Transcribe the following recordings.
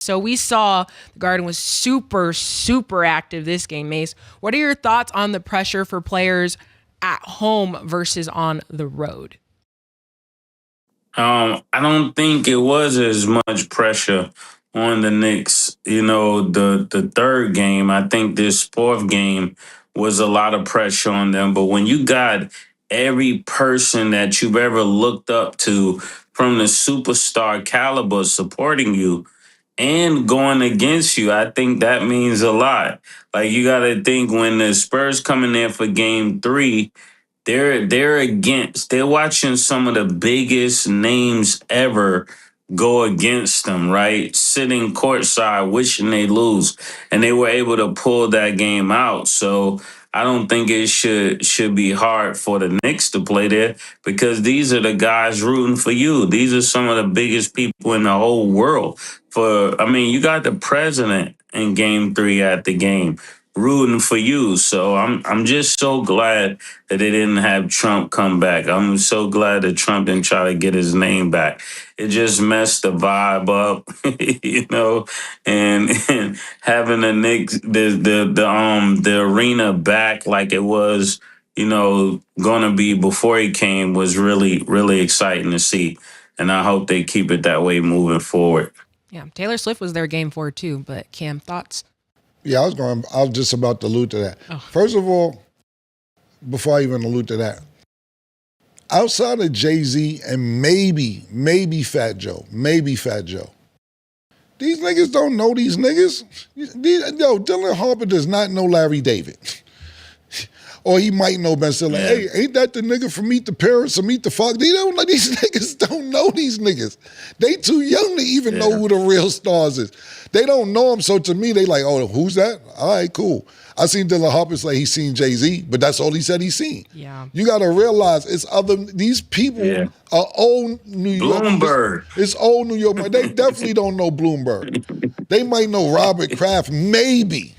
So we saw the Garden was super, super active this game, Mase. What are your thoughts on the pressure for players at home versus on the road? I don't think it was as much pressure on the Knicks. The third game, I think this fourth game was a lot of pressure on them. But when you got every person that you've ever looked up to from the superstar caliber supporting you and going against you, I think that means a lot. Like you got to think when the Spurs coming in for game 3, they're watching some of the biggest names ever go against them, right? Sitting courtside wishing they lose. And they were able to pull that game out. So I don't think it should be hard for the Knicks to play there because these are the guys rooting for you. These are some of the biggest people in the whole world. You got the president in game 3 at the game rooting for you. So I'm just so glad that they didn't have Trump come back. I'm so glad that Trump didn't try to get his name back. It just messed the vibe up, and having the Knicks, the arena back like it was, gonna be before he came was really, really exciting to see. And I hope they keep it that way moving forward. Yeah, Taylor Swift was there game 4 too, but Cam, thoughts? Yeah, I was just about to allude to that. Oh. First of all, before I even allude to that, outside of Jay-Z and maybe Fat Joe, these niggas don't know these niggas. Dylan Harper does not know Larry David. Or he might know Ben Stiller. Hey, ain't that the nigga from Meet the Parents or Meet the Fox? These niggas don't know these niggas. They too young to even know who the real stars is. They don't know them, so to me, they like, oh, who's that? All right, cool. I seen Dylan Harper say he's seen Jay-Z, but that's all he said he's seen. Yeah. You got to realize these people are old New York. Bloomberg. It's old New York. They definitely don't know Bloomberg. They might know Robert Kraft, maybe.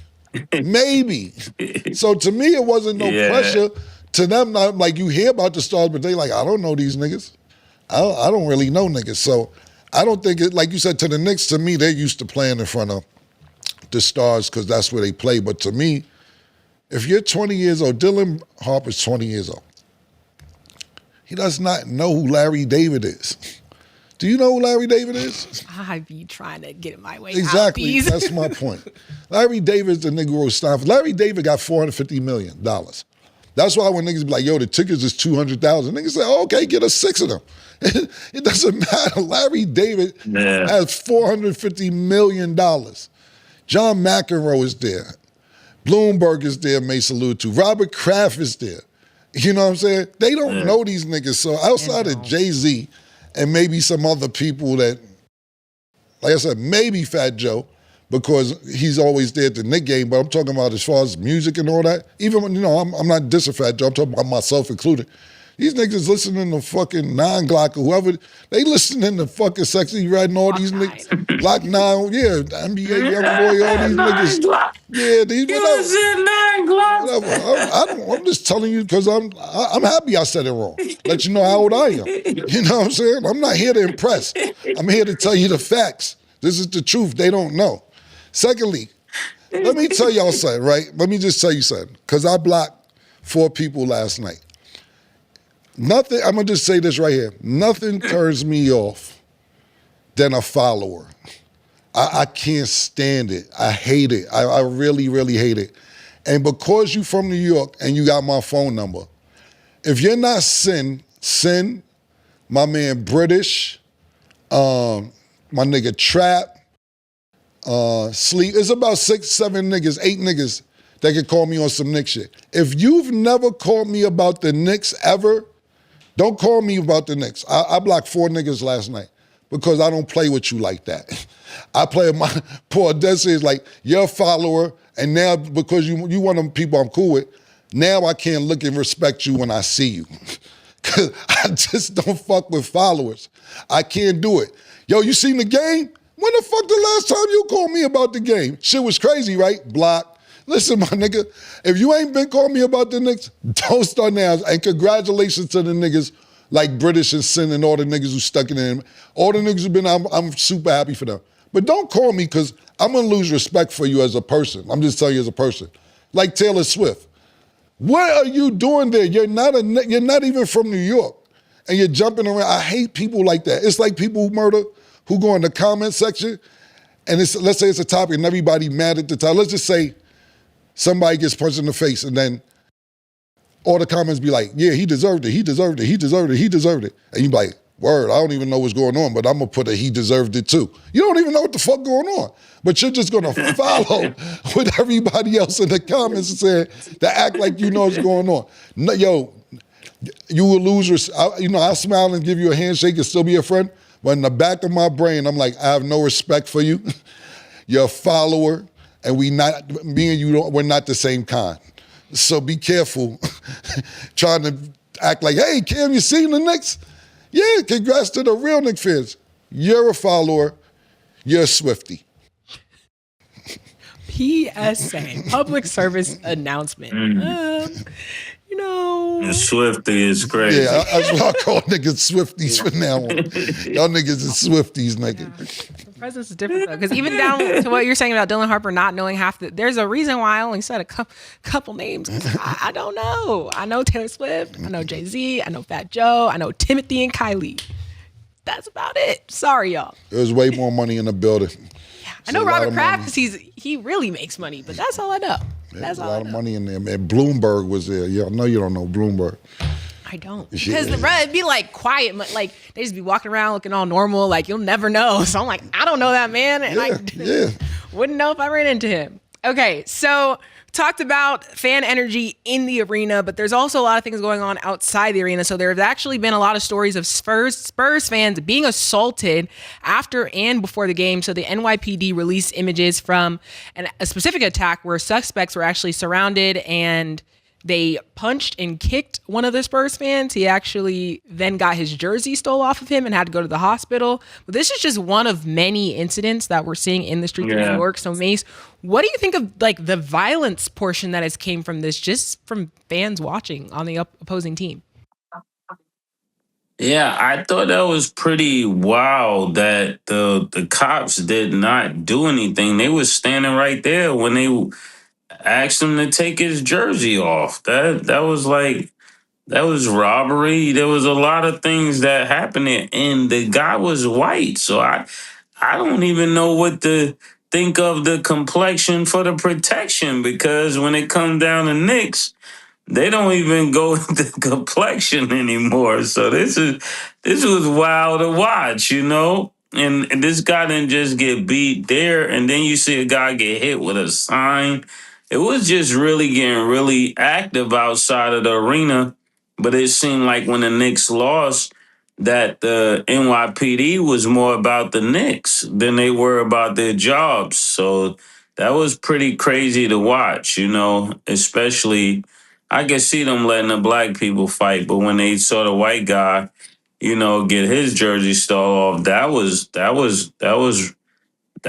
So to me, it wasn't no pressure to them. Not like you hear about the stars, but they like, I don't know these niggas. I don't really know niggas. So I don't think it, like you said, to the Knicks, to me, they're used to playing in front of the stars because that's where they play. But to me, if you're 20 years old, Dylan Harper's 20 years old. He does not know who Larry David is. Do you know who Larry David is? I be trying to get it my way. Exactly. That's my point. Larry David is the nigga who wrote Steinfeld. Larry David got $450 million. That's why when niggas be like, yo, the tickets is $200,000, niggas say, oh, okay, get us 6 of them. It doesn't matter. Larry David has $450 million. John McEnroe is there. Bloomberg is there, Mase alluded to. Robert Kraft is there. You know what I'm saying? They don't know these niggas. So outside of Jay-Z and maybe some other people that, like I said, maybe Fat Joe, because he's always there at the Knicks game, but I'm talking about as far as music and all that. Even when, I'm not dissing Fat Joe, I'm talking about myself included. These niggas listening to fucking 9 Glock or whoever, they listening to fucking Sexy Red and all these niggas. Glock 9, NBA Youngboy, all these niggas. Yeah, these whatever. I'm just telling you because I'm happy I said it wrong. Let you know how old I am. You know what I'm saying? I'm not here to impress. I'm here to tell you the facts. This is the truth. They don't know. Secondly, let me tell y'all something, right? Let me just tell you something, because I blocked 4 people last night. Nothing, I'm going to just say this right here. Nothing turns me off than a follower. I can't stand it. I hate it. I really, really hate it. And because you from New York and you got my phone number, if you're not Sin, my man British, my nigga Trap, Sleep, it's about 6, 7 niggas, 8 niggas that can call me on some Knicks shit. If you've never called me about the Knicks ever, don't call me about the Knicks. I blocked 4 niggas last night because I don't play with you like that. I play with my poor Desi is like, you're a follower, and now because you one of them people I'm cool with, now I can't look and respect you when I see you. Because I just don't fuck with followers. I can't do it. Yo, you seen the game? When the fuck the last time you called me about the game? Shit was crazy, right? Block. Listen, my nigga, if you ain't been calling me about the Knicks, don't start now. And congratulations to the niggas like British and Sin and all the niggas who stuck it in. All the niggas who been, I'm super happy for them. But don't call me because I'm going to lose respect for you as a person. I'm just telling you as a person. Like Taylor Swift. What are you doing there? You're not even from New York. And you're jumping around. I hate people like that. It's like people who go in the comment section and let's say it's a topic and everybody mad at the time. Let's just say somebody gets punched in the face and then all the comments be like, yeah, he deserved it, he deserved it, he deserved it, he deserved it. And you be like, word, I don't even know what's going on, but I'm going to put a he deserved it too. You don't even know what the fuck going on. But you're just going to follow with everybody else in the comments and say, to act like you know what's going on. No, yo, you will lose, I smile and give you a handshake and still be a friend, but in the back of my brain, I'm like, I have no respect for you. You're a follower, and me and you, we're not the same kind. So be careful trying to act like, hey, Cam, you seen the Knicks? Yeah, congrats to the real Knicks fans. You're a follower. You're a Swiftie. PSA, public service announcement. Swiftie is crazy. Yeah, that's what I call niggas Swifties from now on. Y'all niggas is Swifties, nigga. Yeah. The presence is different, though, because even down to what you're saying about Dylan Harper not knowing there's a reason why I only said a couple names. I don't know. I know Taylor Swift. I know Jay-Z. I know Fat Joe. I know Timothy and Kylie. That's about it. Sorry, y'all. There's way more money in the building. Yeah. I know Robert Kraft because he really makes money, but that's all I know. That's all I know. A lot of money in there, man. Bloomberg was there. Yeah, I know you don't know Bloomberg. I don't. Because it'd be like quiet, like they just be walking around looking all normal, like you'll never know. So I'm like, I don't know that man. And I wouldn't know if I ran into him. Okay, so talked about fan energy in the arena, but there's also a lot of things going on outside the arena. So there have actually been a lot of stories of Spurs fans being assaulted after and before the game. So the NYPD released images from a specific attack where suspects were actually surrounded and they punched and kicked one of the Spurs fans. He actually then got his jersey stole off of him and had to go to the hospital. But this is just one of many incidents that we're seeing in the streets of New York. So Mase, what do you think of like the violence portion that has came from this, just from fans watching on the opposing team? Yeah, I thought that was pretty wild that the cops did not do anything. They were standing right there when they asked him to take his jersey off. That was robbery. There was a lot of things that happened there, and the guy was white. So I don't even know what to think of the complexion for the protection, because when it comes down to Knicks, they don't even go into complexion anymore. So this was wild to watch, And this guy didn't just get beat there, and then you see a guy get hit with a sign. It was just really getting really active outside of the arena. But it seemed like when the Knicks lost, that the NYPD was more about the Knicks than they were about their jobs. So that was pretty crazy to watch, especially I could see them letting the black people fight. But when they saw the white guy, get his jersey stole off, that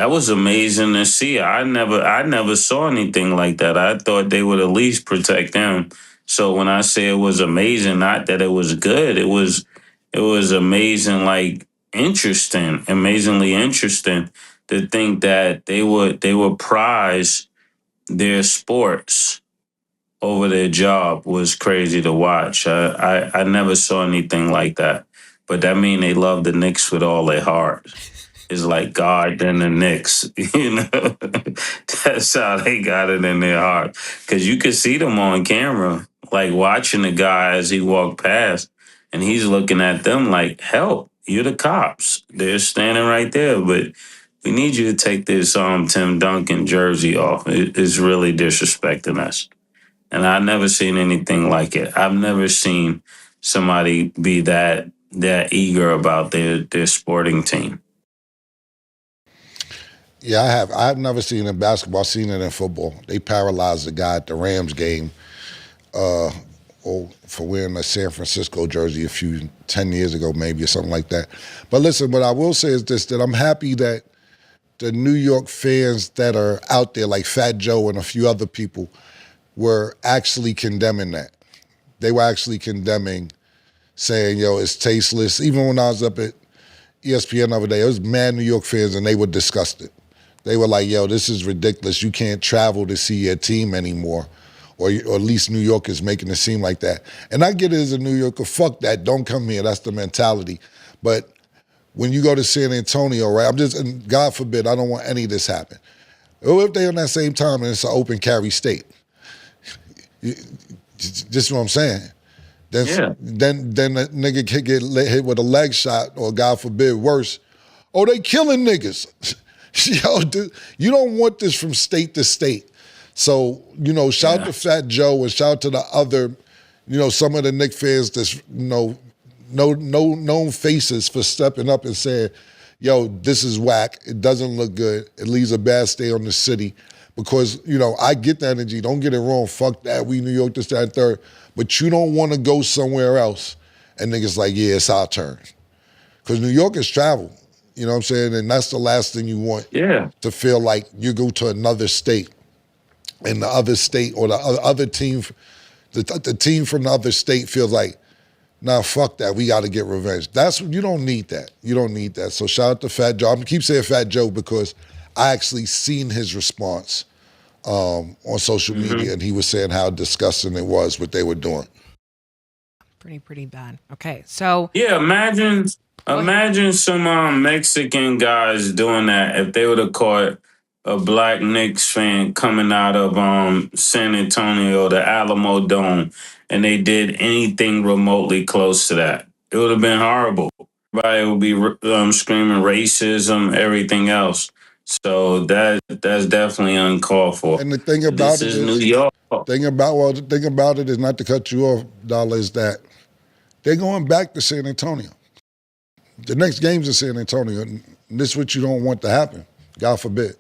was amazing to see. I never saw anything like that. I thought they would at least protect them. So when I say it was amazing, not that it was good, it was amazing, like amazingly interesting to think that they would prize their sports over their job. Was crazy to watch. I never saw anything like that. But that mean they love the Knicks with all their heart. It's like God and the Knicks, That's how they got it in their heart. Because you could see them on camera, like watching the guy as he walked past, and he's looking at them like, help, you're the cops. They're standing right there, but we need you to take this Tim Duncan jersey off. It's really disrespecting us. And I've never seen anything like it. I've never seen somebody be that eager about their sporting team. Yeah, I have. I've never seen it in basketball. I've seen it in football. They paralyzed the guy at the Rams game for wearing a San Francisco jersey 10 years ago, maybe, or something like that. But listen, what I will say is this, that I'm happy that the New York fans that are out there, like Fat Joe and a few other people, were actually condemning that. They were actually condemning, saying, yo, it's tasteless. Even when I was up at ESPN the other day. It was mad New York fans, and they were disgusted. They were like, yo, this is ridiculous. You can't travel to see your team anymore. Or at least New York is making it seem like that. And I get it as a New Yorker. Fuck that. Don't come here. That's the mentality. But when you go to San Antonio, right, and God forbid, I don't want any of this happen. Or if they on that same time and it's an open carry state. Just what I'm saying. Then a nigga can get hit with a leg shot or, God forbid, worse. Oh, they killing niggas. Yo, dude, you don't want this from state to state. So, shout out to Fat Joe and shout out to the other, some of the Knicks fans that's, no known faces for stepping up and saying, yo, this is whack. It doesn't look good. It leaves a bad state on the city. Because, I get the energy. Don't get it wrong. Fuck that. We New York, this, that, and third. But you don't want to go somewhere else. And niggas like, yeah, it's our turn. Because New York is travel. You know what I'm saying? And that's the last thing you want. Yeah. To feel like you go to another state. And the other state or the other team, the team from the other state feels like, nah, fuck that. We got to get revenge. You don't need that. You don't need that. So shout out to Fat Joe. I'm going to keep saying Fat Joe because I actually seen his response on social media, and he was saying how disgusting it was what they were doing. Pretty bad. Okay, so yeah, imagine some Mexican guys doing that if they would have caught a black Knicks fan coming out of San Antonio, the Alamo Dome, and they did anything remotely close to that. It would have been horrible. Everybody would be screaming racism, everything else. So that's definitely uncalled for. And the thing about this is New York. The thing about it is, not to cut you off, Dollar, is that they're going back to San Antonio. The next game's in San Antonio, and this is what you don't want to happen. God forbid.